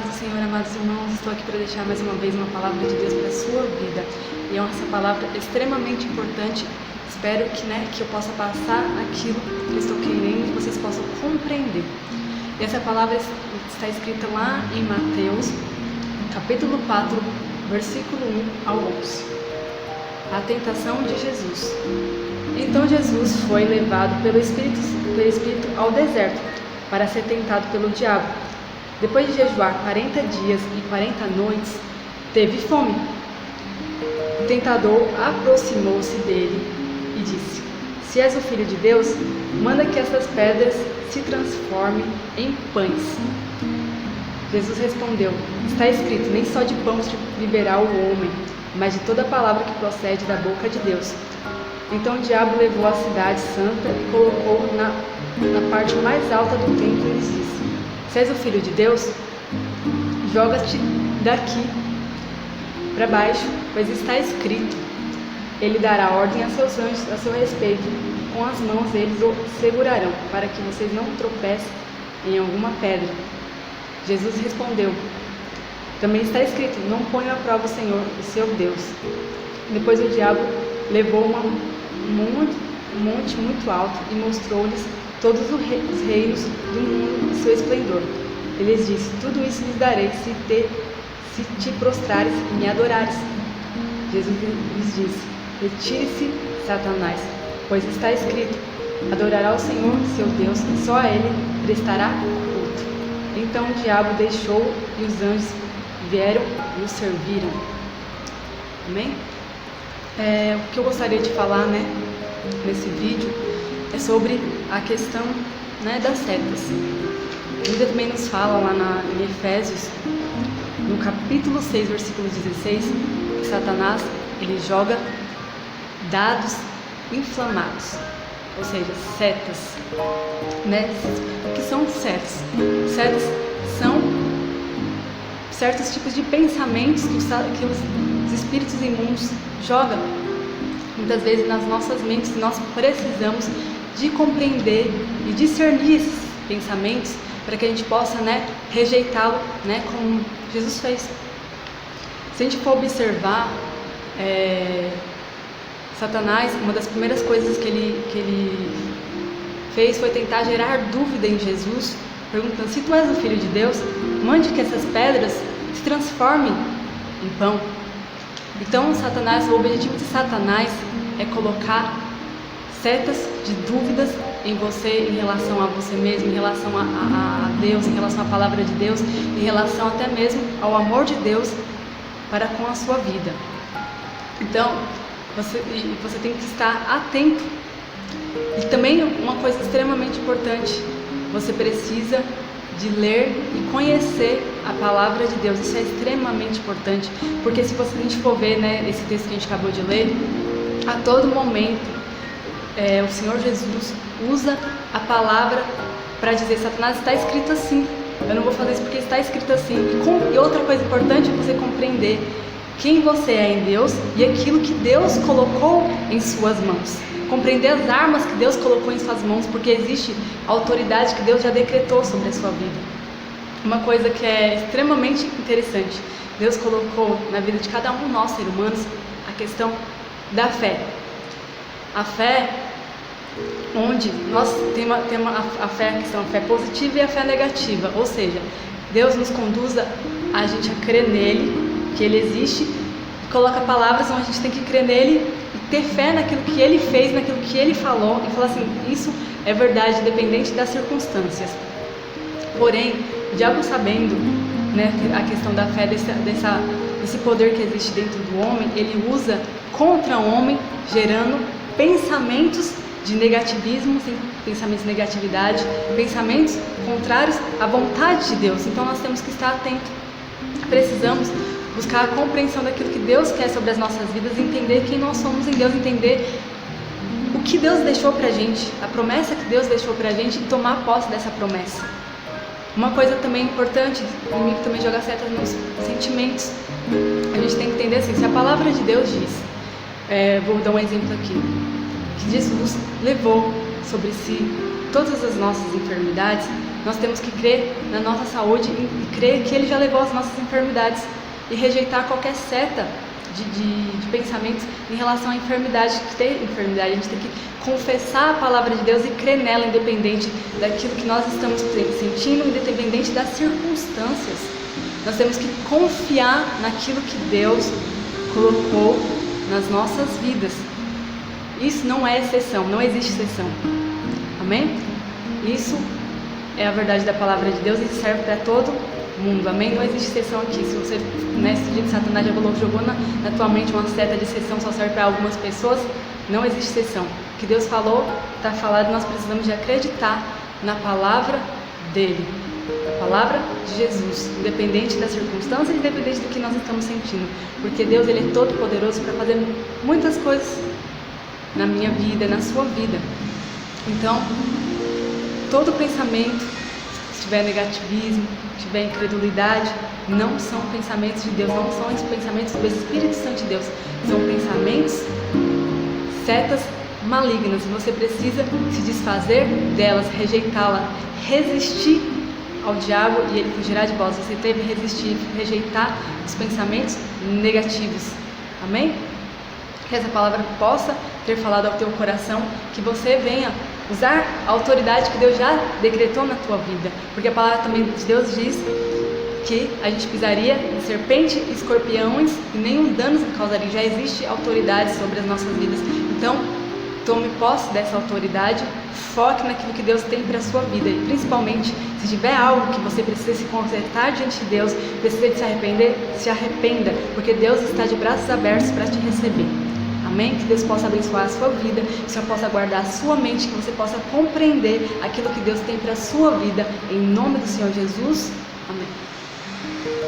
paz do Senhor, amados irmãos, estou aqui para deixar mais uma vez uma palavra de Deus para a sua vida. E é essa palavra extremamente importante. Espero que eu possa passar aquilo que eu estou querendo e vocês possam compreender. E essa palavra está escrita lá em Mateus, capítulo 4, versículo 1 ao 11. A tentação de Jesus. Então Jesus foi levado pelo Espírito ao deserto para ser tentado pelo diabo. Depois de jejuar 40 dias e 40 noites, teve fome. O tentador aproximou-se dele e disse: Se és o Filho de Deus, manda que essas pedras se transformem em pães. Jesus respondeu: Está escrito, nem só de pão se viverá o homem, mas de toda palavra que procede da boca de Deus. Então o diabo levou a cidade santa e colocou na parte mais alta do templo e lhes disse: Se és o Filho de Deus, joga-te daqui para baixo, pois está escrito: Ele dará ordem a seus anjos a seu respeito, com as mãos eles o segurarão, para que vocês não tropecem em alguma pedra. Jesus respondeu: Também está escrito: Não ponha à prova o Senhor, o seu Deus. Depois o diabo levou um monte muito alto e mostrou-lhes todos os reinos do mundo e seu esplendor. Ele lhes disse: Tudo isso lhes darei se te prostrares e me adorares. Jesus lhes disse: Retire-se, Satanás, pois está escrito: Adorará o Senhor, seu Deus, e só a Ele prestará culto. Então o diabo deixou e os anjos vieram e o serviram. Amém? O que eu gostaria de falar, nesse vídeo é sobre a questão, das setas. A Bíblia também nos fala lá em Efésios, no capítulo 6, versículo 16, que Satanás, ele joga dados inflamados, ou seja, setas, O que são setas? Setas são certos tipos de pensamentos que os espíritos imundos jogam muitas vezes nas nossas mentes. Nós precisamos de compreender e discernir esses pensamentos para que a gente possa, rejeitá-lo, como Jesus fez. Se a gente for observar, Satanás, uma das primeiras coisas que ele fez foi tentar gerar dúvida em Jesus, perguntando: se tu és o Filho de Deus, mande que essas pedras se transformem em pão. Então o objetivo de Satanás é colocar setas de dúvidas em você, em relação a você mesmo, em relação a Deus, em relação à palavra de Deus, em relação até mesmo ao amor de Deus para com a sua vida. Então, você tem que estar atento. E também uma coisa extremamente importante: você precisa de ler e conhecer a palavra de Deus. Isso é extremamente importante, porque se a gente for ver, esse texto que a gente acabou de ler, a todo momento o Senhor Jesus usa a palavra para dizer: Satanás, está escrito assim, eu não vou fazer isso porque está escrito assim. E outra coisa importante é você compreender quem você é em Deus e aquilo que Deus colocou em suas mãos. Compreender as armas que Deus colocou em suas mãos, porque existe a autoridade que Deus já decretou sobre a sua vida. Uma coisa que é extremamente interessante: Deus colocou na vida de cada um de nós, seres humanos, a questão da fé. A fé, onde nós temos a fé, que são a fé positiva e a fé negativa, ou seja, Deus nos conduz a gente a crer nele, que ele existe, e coloca palavras onde a gente tem que crer nele e ter fé naquilo que ele fez, naquilo que ele falou, e falar assim: isso é verdade, independente das circunstâncias. Porém, o diabo, sabendo, a questão da fé, desse poder que existe dentro do homem, ele usa contra o homem, gerando pensamentos de negativismo, pensamentos de negatividade, pensamentos contrários à vontade de Deus. Então nós temos que estar atentos. Precisamos buscar a compreensão daquilo que Deus quer sobre as nossas vidas, entender quem nós somos em Deus, entender o que Deus deixou pra gente, a promessa que Deus deixou pra gente, e tomar posse dessa promessa. Uma coisa também importante, o inimigo também joga setas nos sentimentos. A gente tem que entender assim: se a palavra de Deus diz, vou dar um exemplo aqui, que Jesus levou sobre si todas as nossas enfermidades, nós temos que crer na nossa saúde e crer que Ele já levou as nossas enfermidades e rejeitar qualquer seta de pensamentos em relação à enfermidade, que tem enfermidade. A gente tem que confessar a palavra de Deus e crer nela, independente daquilo que nós estamos sentindo, independente das circunstâncias. Nós temos que confiar naquilo que Deus colocou nas nossas vidas. Isso não é exceção, não existe exceção. Amém? Isso é a verdade da palavra de Deus e serve para todo mundo. Amém? Não existe exceção aqui. Se você, nesse dia de Satanás, jogou na tua mente uma seta de exceção, só serve para algumas pessoas, não existe exceção. O que Deus falou, está falado, nós precisamos de acreditar na palavra dele, na palavra de Jesus, independente das circunstâncias, independente do que nós estamos sentindo, porque Deus, ele é todo poderoso para fazer muitas coisas na minha vida, na sua vida. Então, todo pensamento, se tiver negativismo, se tiver incredulidade, não são pensamentos de Deus, não são os pensamentos do Espírito Santo de Deus, são pensamentos, setas malignas, e você precisa se desfazer delas, rejeitá-la, resistir ao diabo e ele fugirá de vós. Você deve resistir, rejeitar os pensamentos negativos. Amém? Que essa palavra possa ter falado ao teu coração, que você venha usar a autoridade que Deus já decretou na tua vida, porque a palavra também de Deus diz que a gente pisaria em serpente e escorpiões e nenhum dano nos causaria. Já existe autoridade sobre as nossas vidas. Então, tome posse dessa autoridade, foque naquilo que Deus tem para a sua vida, e principalmente, se tiver algo que você precisa se consertar diante de Deus, precisa de se arrepender, se arrependa, porque Deus está de braços abertos para te receber. Amém? Que Deus possa abençoar a sua vida, que o Senhor possa guardar a sua mente, que você possa compreender aquilo que Deus tem para a sua vida, em nome do Senhor Jesus. Amém.